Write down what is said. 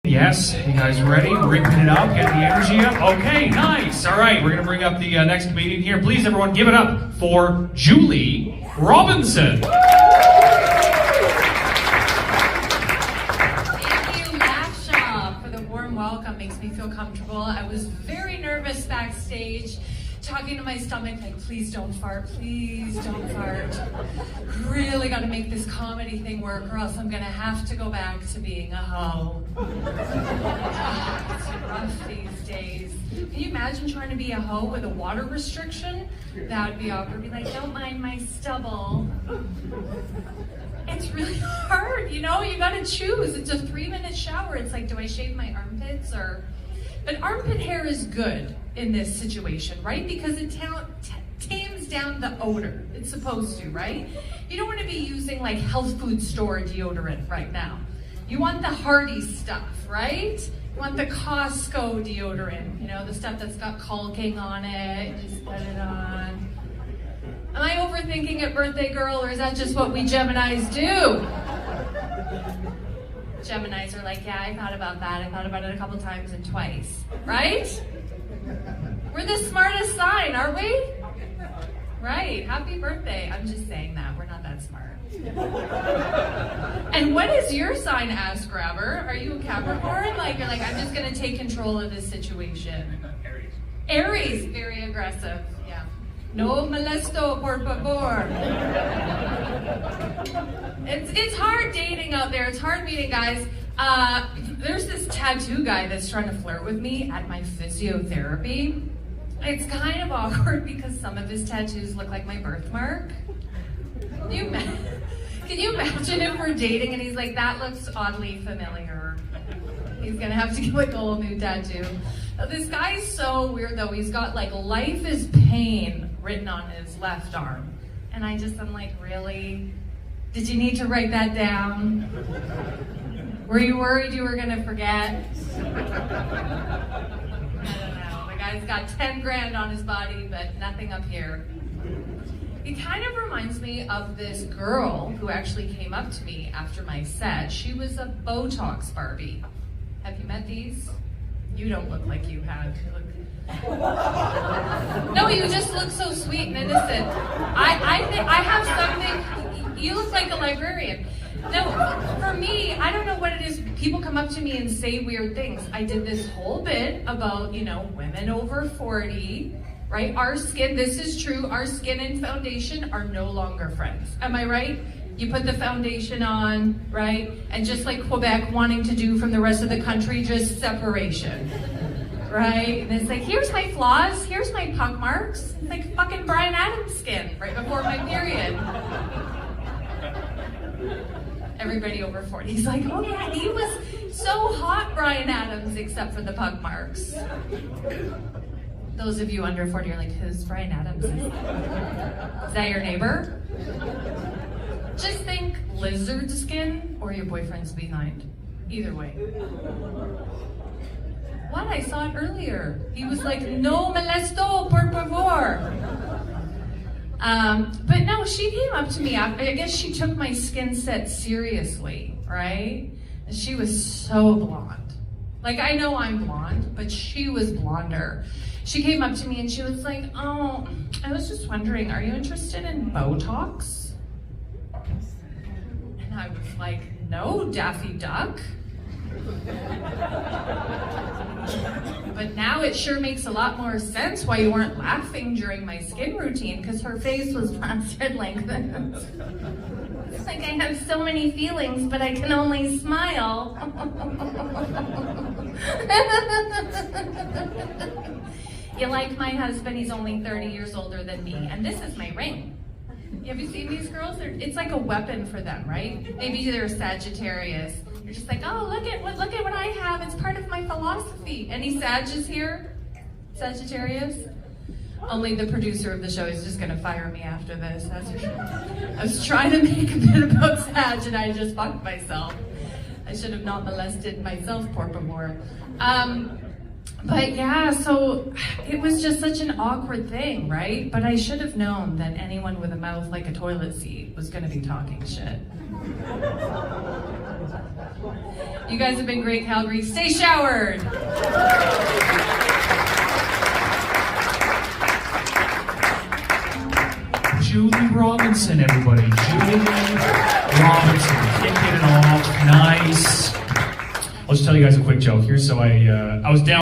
Yes, you guys ready? Ripping it up, getting the energy up? Okay, nice. All right, we're going to bring up the next comedian here. Please, everyone, give it up for Julie Robinson. Thank you, Masha, for the warm welcome. Makes me feel comfortable. I was very nervous backstage, talking to my stomach like, please don't fart, please don't fart. Really got to make this comedy thing work or else I'm going to have to go back to being a hoe. It's rough these days. Can you imagine trying to be a hoe with a water restriction? That would be awkward. Be like, don't mind my stubble. It's really hard, you know? You got to choose. It's a 3-minute shower. It's like, do I shave my armpits or... But armpit hair is good in this situation, right? Because it tames down the odor. It's supposed to, right? You don't want to be using like health food store deodorant right now. You want the Hardy stuff, right? You want the Costco deodorant, you know, the stuff that's got caulking on it. Just put it on. Am I overthinking it, birthday girl, or is that just what we Geminis do? Geminis are like, yeah, I thought about that. I thought about it a couple times and twice, right? We're the smartest sign, aren't we? Right, happy birthday. I'm just saying that, we're not that smart. And what is your sign, ass grabber? Are you a Capricorn? Like, you're like, I'm just gonna take control of this situation. Aries. Aries, very aggressive, yeah. No molesto, por favor. It's hard dating out there. It's hard meeting guys. There's this tattoo guy that's trying to flirt with me at my physiotherapy. It's kind of awkward because some of his tattoos look like my birthmark. Can you imagine if we're dating and he's like, that looks oddly familiar. He's gonna have to get like a whole new tattoo. This guy's so weird though. He's got like life is pain written on his left arm. And I'm like, really? Did you need to write that down? Were you worried you were gonna forget? I don't know. The guy's got 10 grand on his body, but nothing up here. It kind of reminds me of this girl who actually came up to me after my set. She was a Botox Barbie. Have you met these? You don't look like you have. You look... No, you just look so sweet and innocent. I think I have something. You look like a librarian. No, for me, I don't know what it is. People come up to me and say weird things. I did this whole bit about, you know, women over 40, right? Our skin, this is true, our skin and foundation are no longer friends. Am I right? You put the foundation on, right? And just like Quebec wanting to do from the rest of the country, just separation, right? And it's like, here's my flaws, here's my pock marks. It's like fucking Bryan Adams skin right before my period. Everybody over 40 is like, oh yeah, he was so hot, Bryan Adams, except for the pug marks. Those of you under 40 are like, who's Bryan Adams? Is that your neighbor? Just think lizard skin or your boyfriend's behind. Either way. What? I saw it earlier. He was like, no molesto, por favor. But no, she came up to me. I guess she took my skin set seriously, right? And she was so blonde. Like, I know I'm blonde, but she was blonder. She came up to me and she was like, oh, I was just wondering, are you interested in Botox? And I was like, no, Daffy Duck. But now it sure makes a lot more sense why you weren't laughing during my skin routine, because her face was plastered like this. It's like I have so many feelings, but I can only smile. You like my husband, he's only 30 years older than me, and this is my ring. Have you seen these girls? It's like a weapon for them, right? Maybe they're Sagittarius. You're just like, oh, look at what I have. It's part of my philosophy. Any Sages here? Sagittarius? Only the producer of the show is just gonna fire me after this. I was trying to make a bit about Sag and I just fucked myself. I should have not molested myself, por favor. But yeah, so it was just such an awkward thing, right? But I should have known that anyone with a mouth like a toilet seat was gonna be talking shit. You guys have been great, Calgary. Stay showered. Julie Robinson, everybody. Julie Robinson, kicking it off. Nice. I'll just tell you guys a quick joke here. So I was down.